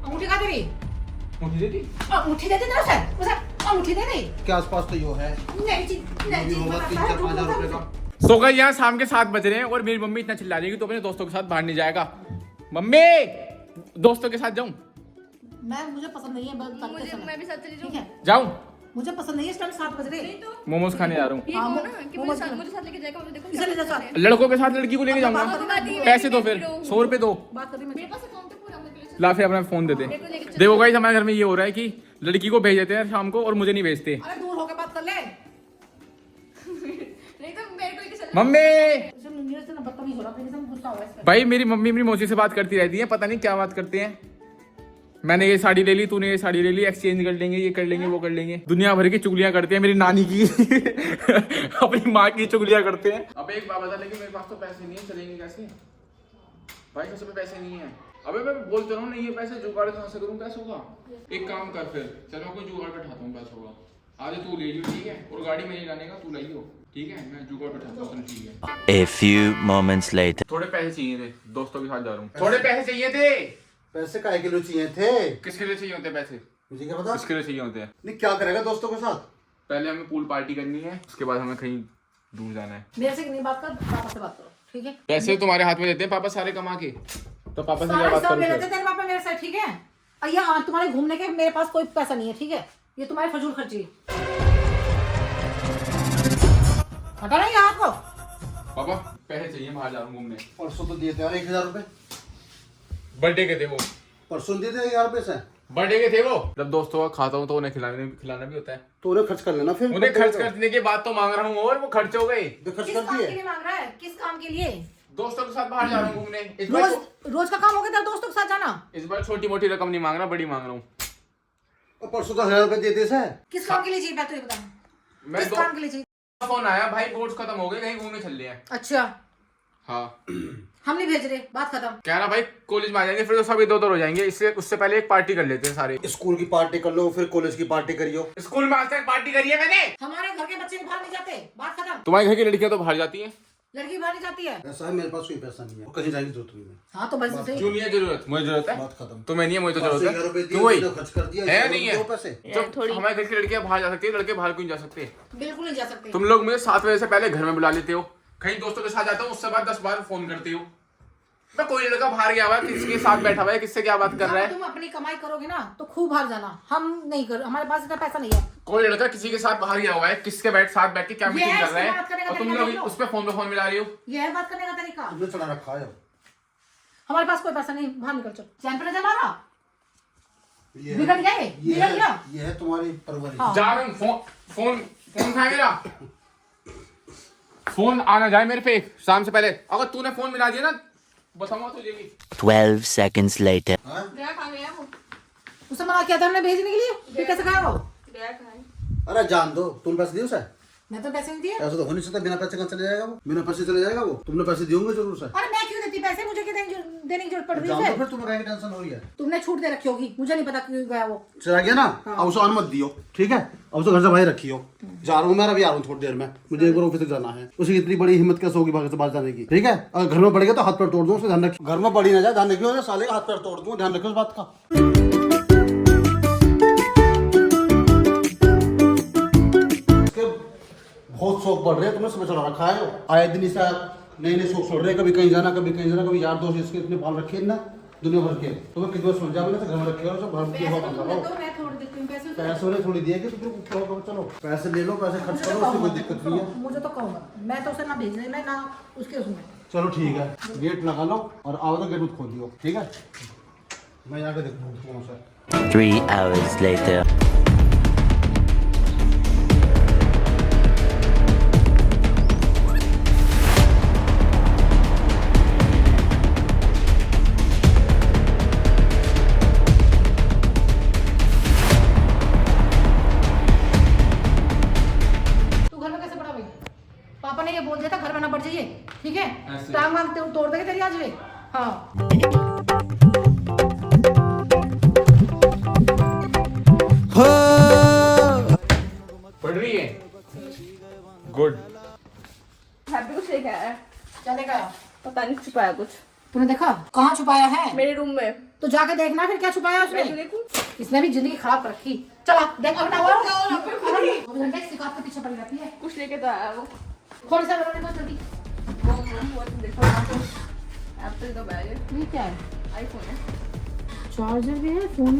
अंगूठी कहाँ तेरी? अंगूठी दे दी? अंगूठी दे दे तेरा सर, उसे अंगूठी दे दे। के आसपास तो यो है, नहीं जी, नहीं जी, होगा 3-4-5 रुपए का। सो गई यहाँ शाम के 7 बज रहे हैं और मेरी मम्मी इतना चिल्ला रही है कि तो अपने दोस्तों के साथ बाहर नहीं जाएगा। मम्मी दोस्तों के साथ जाऊं? मुझे पसंद नहीं है, मैं भी साथ चली ठीक है? जाऊं? मुझे पसंद नहीं है, इस टाइम 7 बज रहे हैं। मोमोज खाने जा रहा हूँ। ये हाँ, कहो ना कि मोमोज मुझे साथ लेके जाएगा, मुझे देखो इसे ले जा साथ। लड़कों के साथ लड़की को लेके जाऊंगा। पैसे दो फिर, 100 रुपए दो। बात करी मेरे मैं। पास अकाउंट है पूरा, मुझे ले ला फिर अपना फोन दे दे। मेरे को लेके चल। देखो गाइस हमारे घर में ये हो रहा है कि लड़की को भेज देते हैं शाम को और मुझे नहीं भेजते। अरे दूर होके बात कर ले। नहीं तो मेरे को लेके चल। मम्मी इसे नीरज से ना बदतमीज हो रहा है, अपने से गुस्सा हो रहा है इस पे। भाई मेरी मम्मी मेरी मौसी से बात करती रहती है, पता नहीं क्या बात करते हैं। मैंने ये साड़ी ले ली, तूने ये साड़ी ले ली, एक्सचेंज कर लेंगे, ये कर लेंगे, वो कर लेंगे। दुनिया भर की चुगलियां करते हैं मेरी नानी की अपनी माँ की चुगलियां करते हैं। अब एक बात बता, लेकिन मेरे पास तो पैसे नहीं है, चलेंगे कैसे भाई? सबसे पैसे नहीं है। अबे मैं बोलता रहा हूँ नहीं, ये पैसे जुगाड़ कहाँ से करूँ, कैसे होगा? एक काम कर फिर, चलो कोई जुगाड़ बैठाता हूँ पैसों का। आज तू ले लियो, ठीक है? और गाड़ी में नहीं लाने का, तू ले लियो, ठीक है? मैं जुगाड़ बैठाता हूँ, ठीक है? A few moments later. थोड़े पैसे चाहिए थे, दोस्तों के साथ जा रहा हूँ। थोड़े पैसे चाहिए थे। पैसे काहे के लिए चाहिए थे? किसके लिए चाहिए होते हैं पैसे? मुझे क्या पता? किसके लिए चाहिए होते हैं? नहीं क्या करेगा दोस्तों के साथ? पहले हमें पूल पार्टी करनी है, उसके बाद हमें कहीं दूर जाना है। मेरे से नहीं बात कर, पापा से बात करो, ठीक है? पैसे तुम्हारे हाथ में देते हैं पापा सारे कमा के, तो पापा से क्या सारे बात सब करूं ले फिर? लेते तेरे पापा मेरे से, ठीक है? और ये तुम्हारे घूमने के मेरे पास कोई पैसा नहीं है, ठीक है? ये तुम्हारी फजूल खर्ची है। हटा ना ये हाथ को। पापा पैसे चाहिए, बाहर जा रहा हूँ घूमने। परसों तो दिए थे यार 1000 रुपए। बर्थडे के थे वो, परसों दिए थे 1000 रुपए से। बर्थडे के थे वो। जब दोस्तों का खाता हूँ तो उन्हें खिलाना भी होता है। तो उन्हें खर्च कर लेना फिर। उन्हें खर्च करने के बाद तो मांग रहा हूँ और वो खर्च हो गए। तो खर्च किस कर काम के दिए। लिए मांग रहा है? किस काम के लिए? दोस्तों के साथ बाहर जा रहा हूँ घूमने। इस बार रोज का काम हो गया तेरा दोस्तों के साथ जाना? इस बार छोटी मोटी रकम नहीं मांग रहा, बड़ी मांग रहा हूँ। और परसों तो 1000 रुपए दिए थे सर। किस काम के लिए चाहिए? तुझे बता, मैं किस काम के लिए चाहिए? फोन आया भाई, बोर्ड्स खत्म हो गए, कहीं घूमने चल रहे हैं। अच्छा, हाँ हम नहीं भेज रहे, बात खत्म। कह रहा भाई कॉलेज में आ जाएंगे फिर तो सब इधर उधर हो जाएंगे, इससे उससे पहले एक पार्टी कर लेते हैं सारे। स्कूल की पार्टी कर लो, फिर कॉलेज की पार्टी करियो। स्कूल में आज तक पार्टी करी है मैंने? हमारे घर के बच्चे बाहर नहीं जाते, बात खत्म। तुम्हारे घर की लड़कियां तो बाहर जाती हैं। लड़की बाहर नहीं जाती है। ऐसा है मेरे पास कोई पैसा नहीं है, कहीं जाने की जरूरत नहीं है। हाँ तो बस सही। क्यों नहीं है जरूरत? मुझे जरूरत है। बात खत्म। तुम्हें नहीं है, मुझे तो जरूरत 1000 है। रुपए क्यों वही दिए, खर्च कर दिया। है नहीं है पैसे। जब हमारे घर की लड़कियां बाहर जा सकती है, लड़के बाहर क्यों नहीं जा सकते? बिल्कुल नहीं जा सकते। तुम लोग मुझे 7 बजे से पहले घर में बुला लेते हो, कहीं दोस्तों के साथ जाता हूँ उससे बाद 10 बार फोन करते हो। मैं कोई लड़का बाहर गया हुआ है, किसके साथ बैठा हुआ है, किससे क्या बात कर रहा है? तुम अपनी कमाई करोगे ना तो खूब बाहर जाना, हम नहीं कर, हमारे पास इतना पैसा नहीं है। कोई लड़का किसी के साथ बाहर गया हुआ है, किसके साथ बैठ के क्या मीटिंग कर रहा बात करने है, का और तुम तरीका लोग देख लो। उस पर फोन मिला रही हो। ये है बात करने का तरीका। तुमने चढ़ा रखा है। हमारे पास कोई पैसा नहीं, बाहर निकल चल। चैन पे नजर मारा, ये बिगड़ गया ये, बिगड़ गया। ये है तुम्हारी परवरिश। हाँ। जा रहा हूँ, फोन था मेरा। फोन आना जाए मेरे पे शाम से पहले। अगर तूने फोन मिला दिया ना बताऊंगा तुझे भी। 12 seconds later. गया कहाँ गया वो? उसे मना किया था हमने भेजने के लिए, फिर कैसे खाया वो? गया कहाँ है? अरे जान दो, तुम पैसे दिए उसे? मैं तो पैसे नहीं दिए। ऐसा तो हो नहीं सकता, बिना पैसे कहाँ चले जाएगा वो? बिना पैसे चले जाएगा वो? तुमने पैसे दिए होंगे जरूर से। अरे मैं क्यों देती पैसे? मुझे क्यों देने की जरूरत पड़ रही जान है? दो फिर, तुम्हें क्या टेंशन हो रही है? तुमने छूट दे रखी होगी, मुझे नहीं पता क्यों गया वो। चला गया ना, अब उसे अनुमति दियो, ठीक है? अब उसे घर से बाहर रखियो। जा रहा हूँ मैं, अभी आ रहा हूँ थोड़ी देर में, मुझे एक बार ऑफिस जाना है। उसे इतनी बड़ी हिम्मत कैसे होगी बाहर से बाहर जाने की, ठीक है? अगर घर में पड़ गया तो हाथ पैर तोड़ दूँ, उसका ध्यान रखियो। घर में पड़ी ना जाए, ध्यान रखियो, साले का हाथ पैर तोड़ दूँ, ध्यान रखियो इस बात का। बहुत शौक बढ़ रहे हैं, तुमने समझ चढ़ा रखा है। आए दिन इसे नए नए शौक छोड़ रहे हैं, कभी कहीं जाना, कभी कहीं जाना, कभी यार दोस्त इसके इतने पाल रखे हैं ना दुनिया भर के। तुम्हें कितनी बार समझा मैंने, तो घर में रखे हो, सब घर में हुआ करता रहो। मैं थोड़ी देती हूँ पैसे। पैसे उन्हें थोड़ी दिए कि तुम कहो चलो पैसे ले लो, पैसे खर्च करो, उससे कोई दिक्कत नहीं है। मुझे तो कहूँगा, मैं तो उसे ना भेजने में ना उसके उसमें। चलो ठीक है, गेट लगा लो और आओ तो गेट मत खोल दियो, ठीक है? मैं जाके देखता हूँ कौन सा। 3 hours later. तू घर में कैसे पड़ा भाई? पापा ने ये बोल दिया था घर में ना बढ़ जाइए, ठीक है? ऐसे। टांग वांग तोड़ देंगे तेरी आज वे। हाँ पढ़ रही है? गुड। हैप्पी कुछ लेके आया है? चलेगा। पता नहीं छुपाया कुछ। तूने देखा कहाँ छुपाया है? मेरे रूम में। तो जाके देखना फिर क्या छुपाया उसने। मैं तो देखूं। इसने भी जिंदगी खराब कर रखी। चला देख अपना वो जाओ, घंटे सिकात के पीछे पड़ी रहती है। कुछ लेके तो आया वो। थोड़ी सा लगाने को जल्दी। वो देखो एप्पल का बैग है। ये क्या है? आईफोन है। चार्जर भी है, फोन।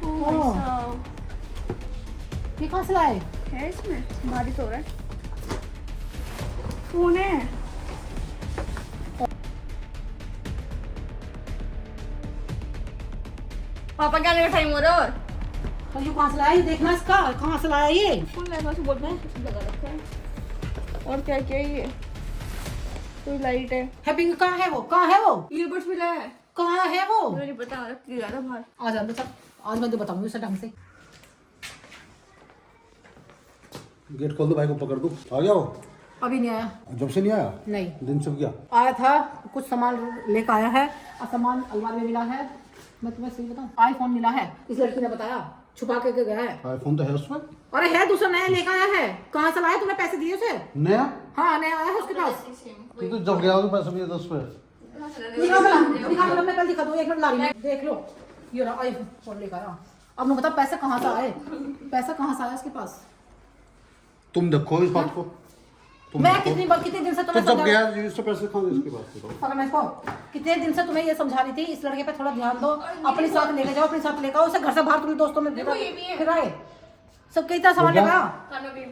ओह, ये कहाँ से लाए? है इसमें भारी तो हो रहा है। फोन है। पापा क्या आने का टाइम हो रहा है? और तो ये कहाँ से लाया? ये देखना इसका कहाँ से लाया ये। फोन लगा से बोल रहे हैं कुछ लगा रखा है। और क्या क्या है ये? कोई लाइट है। हैप्पी कहाँ है वो? कहाँ है वो? ईयरबड्स भी लाया है। कहाँ है वो? मुझे नहीं पता रख के गया था बाहर। आ जा बेटा, आज मैं तो बताऊंगी उसे ढंग से। गेट खोल दो, भाई को पकड़ दो। आ गया वो? अभी नहीं आया। जब से नहीं आया? नहीं दिन छुप गया। आया था, कुछ सामान लेकर आया है और सामान अलमारी में मिला है। मैं तुम्हें सही बताऊं, आईफोन मिला है। इस लड़की ने बताया, छुपा के गया है। आईफोन तो है उसमें। अरे है, दूसरा नया लेकर आया है। कहाँ से लाया? तूने पैसे दिए उसे? नया? हाँ नया आया है उसके पास। तू तो जब गया तो पैसे भी दे उस पे। दिखा मैं कल दिखा दूँ, एक मिनट ला रही मैं। देख लो, ये रहा आईफोन लेकर आया। अब मैं बता पैसे कहाँ से आए? पैसा कहाँ से आया उसके पास? तुम देखो इस बात को। मैं कितने दिन से तो तुम्हें जब समझा, गया इससे पैसे कहाँ इसकी बात करो। पकड़ मैं इसको, कितने दिन से तुम्हें ये समझा रही थी इस लड़के पे थोड़ा ध्यान दो, अपने साथ लेके जाओ, अपने साथ लेकर आओ उसे। घर से बाहर तुम्हें दोस्तों में देखो ये भी है। फिर आए सब कई तरह सामान लेकर आओ। खाना भी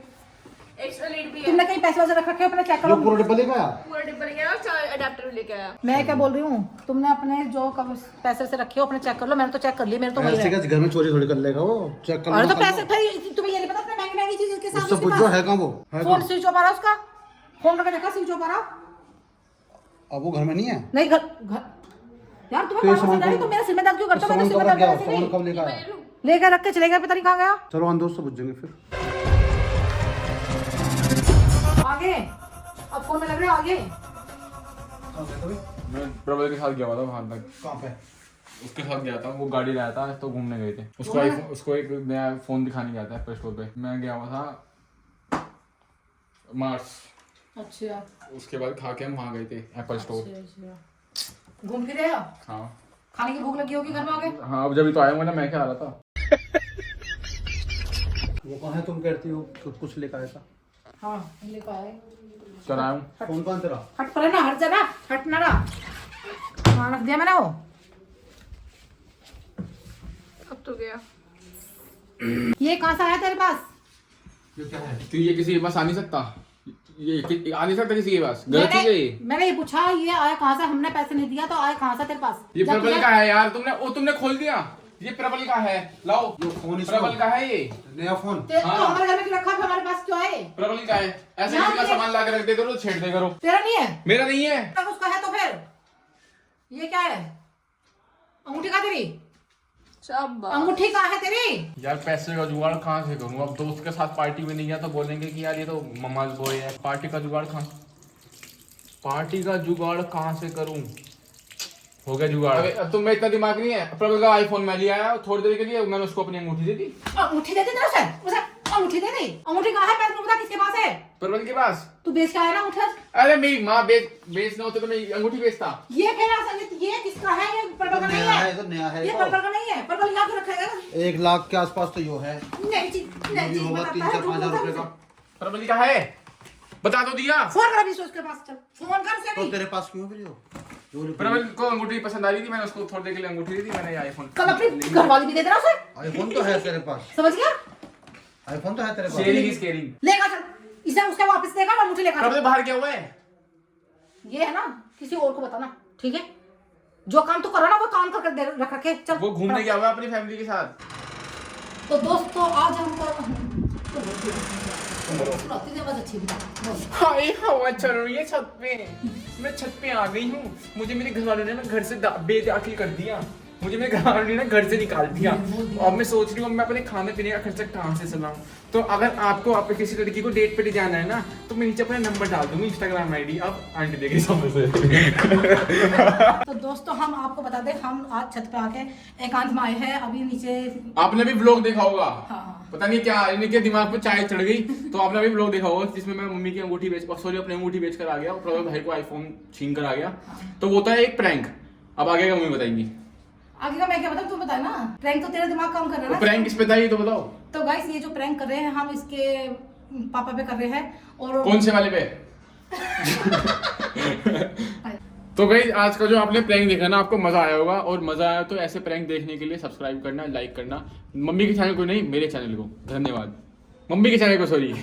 एक्स्ट्रा लीड भी है। तुमने कहीं पैसे वैसे रख रखे हो अपने? चेक जो करो। पूरा डिब्बा लेके आया। पूरा डिब्बा लेके आया और 4 अडेप्टर भी लेके आया। मैं क्या बोल रही हूँ, तुमने अपने जो पैसे से रखे हो अपने चेक कर लो। मैंने तो चेक कर लिया, मेरे तो वही ऐसे है। क्या घर में चोरी थोड़ी कर लेगा वो, चेक कर अरे लेगा। तो पैसे फिर तुम्हें ये नहीं पता अपने महंगी महंगी चीज के साथ उससे उसके पूछो पास? है कहाँ वो, है फोन कहाँ? स्विच ऑफ आ रहा उसका, फोन करके देखा स्विच ऑफ आ रहा। अब वो घर में नहीं है। नहीं घर यार तुम्हें तो ये कौन सामान समझ कब- तुम मेरा सिरदर्द क्यों करते हो? मैंने सामान कब सिरदर्द गया? ऐसे सामान नहीं कब लेकर आया? लेकर रख के चले गए, पता नहीं कहाँ गया। चलो हम दोस्त से पूछ जाएंगे फिर। आगे अब फोन में लग रहे हो आगे। मैं प्रबल के साथ गया हुआ था वहां तक। कहाँ पे? उसके साथ गया था, वो गाड़ी लाया था तो घूमने गए थे। उसको एक नया फोन दिखाने गया था एप्पल स्टोर पे। मैं गया हुआ था मार्स। अच्छा उसके बाद खा के हम वहाँ गए थे एप्पल स्टोर। घूम फिर रहे हो? हाँ खाने की भूख लगी होगी घर में आगे। हाँ, अब जब तो आया हूँ ना, मैं क्या आ रहा था। वो कहाँ है? तुम कहती हो कुछ लेकर आया था। हाँ लेकर आए। चल आया हूँ। फोन कौन तेरा? हट पड़े ना, हट जा ना, हट ना रहा। हाँ रख दिया मैंने वो। अब तो गया। ये कहाँ से आया तेरे पास? ये क्या है? तो ये किसी के पास आ नहीं सकता, ये आ नहीं सकता किसी के पास। गलत चीज है ये। मैंने ये पूछा ये आया कहाँ से? हमने पैसे नहीं दिया तो आया कहाँ से तेरे पास? ये जब प्रबल तुझे- का है यार, तुमने खोल दिया। ये प्रबल का है, लाओ। ये फोन इसका प्रबल का है ये। नया फोन। तो हाँ। हमारे घर में क्यों रखा? फिर हमारे पास क्यों आए? प्रबल का है। ऐसे यार किसी का ये- सामान ला के रख दे करो, छेड़ दे करो। तेरा नहीं है? मेरा नहीं है। तब उसका है तो फिर ये क्या है? अंगूठी कहाँ तेरी? शाबाश। अंगूठी कहाँ है तेरी? यार पैसे का जुगाड़ कहाँ से करूँ? अब दोस्त के साथ पार्टी में नहीं गया तो बोलेंगे कि यार ये तो मम्मा बॉय है। पार्टी का जुगाड़ कहाँ से करूँ? हो गया जुगाड़। अब तुम्हें इतना दिमाग नहीं है? प्रबल का आईफोन मैं लिया आया थोड़ी देर के लिए, मैंने उसको अपनी अंगूठी दे दी। अंगूठी दे दी तेरे उसे अंगूठी दे दी। अंगूठी कहाँ है? पहले तू बता किसके पास है? प्रबल के पास। तू बेच के आया ना अंगूठा? अरे मेरी माँ बेचना होता तो मैं अंगूठी बेचता। ये फिर संगीत ये किसका है? ये पर्पल का नहीं नया है, है। तो नया है। ये पर्पल का नहीं है। पर्पल यहाँ क्यों रखा है? 1 लाख के आसपास तो यो है। नहीं जी, ये नहीं भी जी, होगा बताता 3-4-5 है, हजार रुपए का। प्रबल का है, बता तो दिया। फोन कर अभी उसके पास, चल फोन कर उसे तो अभी। तेरे पास क्यों फिर यो? प्रबल को अंगूठी पसंद आ रही थी, मैंने उसको थोड़ी देर के लिए अंगूठी दी थी। मैंने आईफोन कल अपनी घरवाली भी दे देना उसे। आईफोन तो है तेरे पास। समझ गया? आईफोन तो है तेरे पास। Sharing is caring. लेगा चल इसे, उसके वापस देगा और मुझे लेगा कब चल। से बाहर क्या हुआ है? ये है ना, किसी और को बताना, ठीक है? जो काम तू करो ना वो काम करके रख रखे। चल वो घूमने गया हुआ है अपनी फैमिली के साथ। तो दोस्तों आज हमको सुनाती थी आवाज अच्छी थी। बोल। हाय हवा चल रही है छत पे। मैं छत पे आ गई हूँ। मुझे मेरे घर वालों ने ना घर से बेदखल कर दिया। मुझे मेरे घर वालों ने ना घर से निकाल दिया। अब मैं सोच रही हूँ मैं अपने खाने पीने का खर्चा कहाँ से चलाऊं। तो अगर आपको आप किसी लड़की को डेट पे ले जाना है ना, तो मैं नीचे अपना नंबर डाल दूंगी, इंस्टाग्राम आईडी, आप आंटी देगी समझ से। तो दोस्तों हम आपको बता दें, हम आज छत पे आके एकांत में आए हैं। अभी नीचे आपने भी व्लॉग देखा होगा, हाँ। पता नहीं क्या इनके दिमाग पे चाय चढ़ गई, तो आपने भी व्लॉग देखा होगा जिसमें मैं मम्मी की अंगूठी अपनी अंगूठी बेच कर आ गया, और भाई को आईफोन छीन कर आ गया। तो वो था एक प्रैंक। अब आगे का मम्मी बताएंगी। आगे का मैं क्या बताऊं, तू बता ना। प्रैंक तो तेरा दिमाग काम कर रहा है ना। प्रैंक किस पे था ये तो बताओ। तो गाइस ये जो प्रैंक कर रहे हैं हम इसके पापा पे कर रहे हैं। और कौन से वाले पे? तो गाइस आज का जो आपने प्रैंक देखा ना, आपको मजा आया होगा, और मजा आया तो ऐसे प्रैंक देखने के लिए सब्सक्राइब करना, लाइक करना, मम्मी के चैनल को नहीं मेरे चैनल को। धन्यवाद। मम्मी के चैनल को, सॉरी।